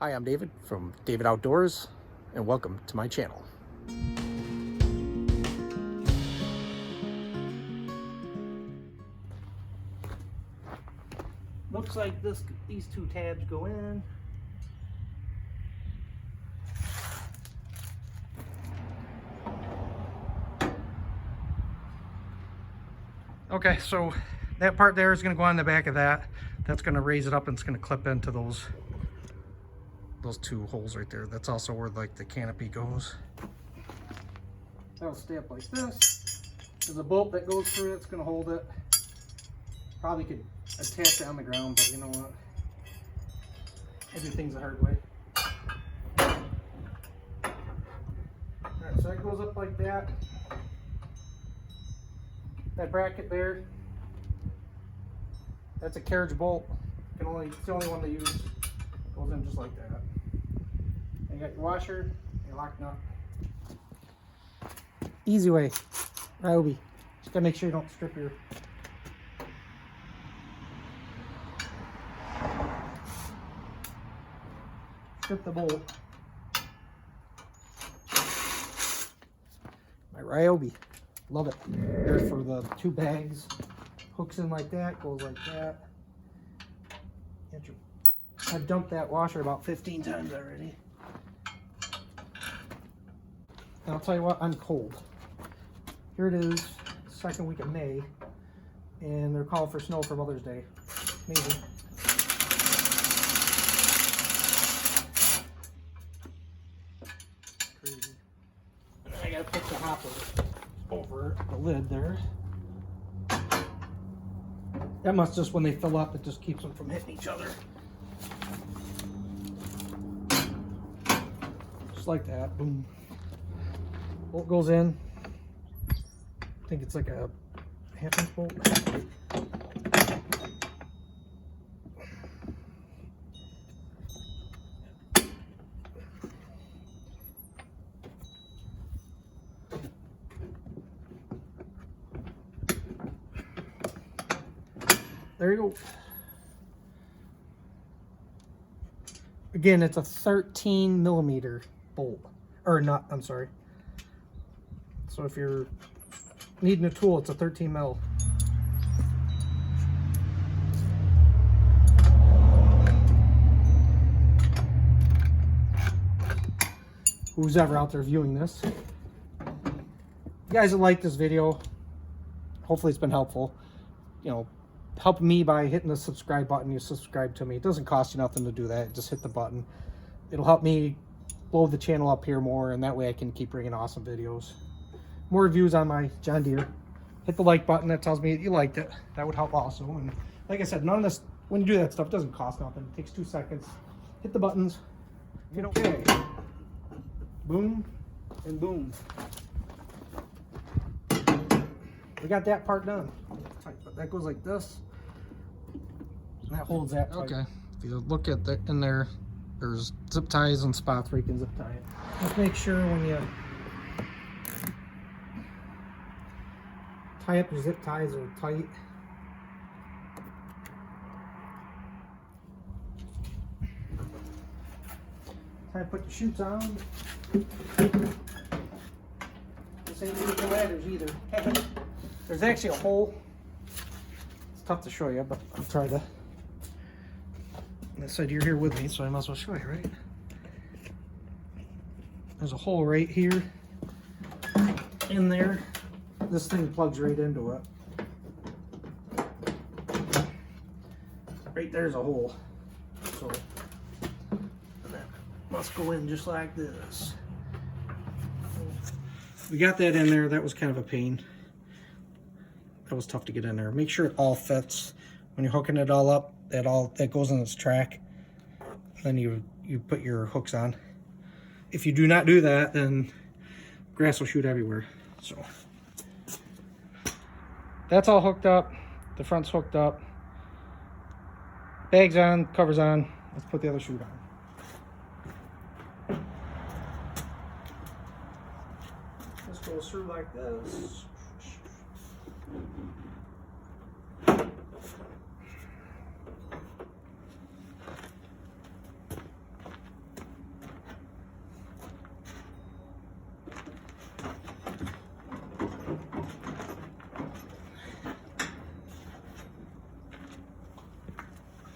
Hi, I'm David from David Outdoors, and welcome to my channel. Looks like these two tabs go in. Okay, so that part there is going to go on the back of that. That's going to raise it up and it's going to clip into those two holes right there. That's also where like the canopy goes. That'll stay up like this. There's a bolt that goes through it. It's going to hold it. Probably could attach it on the ground, but you know what? I do things the hard way. Alright, so that goes up like that. That bracket there, that's a carriage bolt. It's the only one they use. Goes in just like that. And you got your washer, your lock nut. Easy way, Ryobi. Just gotta make sure you don't strip your. Strip the bolt. My Ryobi. Love it. There's for the two bags. Hooks in like that, goes like that. I've dumped that washer about 15 times already. And I'll tell you what, I'm cold. Here it is, second week of May, and they're calling for snow for Mother's Day. Maybe. Crazy. I gotta put the hopper over the lid there. That must just, when they fill up, it just keeps them from hitting each other. Just like that, boom. Bolt goes in. I think it's like a 1/2-inch bolt. There you go. Again, it's a 13mm bolt. Or not, I'm sorry. So if you're needing a tool, it's a 13mm. Who's ever out there viewing this. You guys that like this video, hopefully it's been helpful. You know, help me by hitting the subscribe button. You subscribe to me. It doesn't cost you nothing to do that. Just hit the button. It'll help me blow the channel up here more, and that way I can keep bringing awesome videos. More reviews on my John Deere. Hit the like button. That tells me that you liked it. That would help also. And like I said, none of this, when you do that stuff, it doesn't cost nothing. It takes 2 seconds. Hit the buttons. Okay. Boom and boom. We got that part done. But that goes like this. And that holds that tight. Okay. If you look at the, in there, there's zip ties and spots where you can zip tie it. Just make sure when you tie up your zip ties are tight. Try to put your chutes on. This ain't using ladders either. There's actually a hole. It's tough to show you, but I'll try to. I said you're here with me, so I might as well show you, right? There's a hole right here. In there. This thing plugs right into it. Right there's a hole. So that must go in just like this. We got that in there. That was kind of a pain. That was tough to get in there. Make sure it all fits. When you're hooking it all up, that goes in its track. Then you put your hooks on. If you do not do that, then grass will shoot everywhere. So that's all hooked up. The front's hooked up. Bag's on, cover's on. Let's put the other chute on. This goes through like this.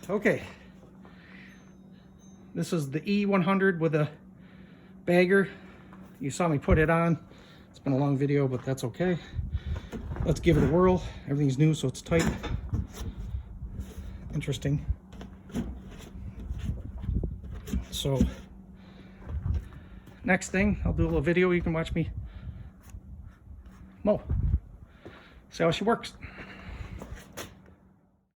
Okay. This is the E100 with a bagger. You saw me put it on. It's been a long video, but that's okay. Let's give it a whirl. Everything's new, so it's tight. Interesting. So, next thing, I'll do a little video. You can watch me mow. See how she works.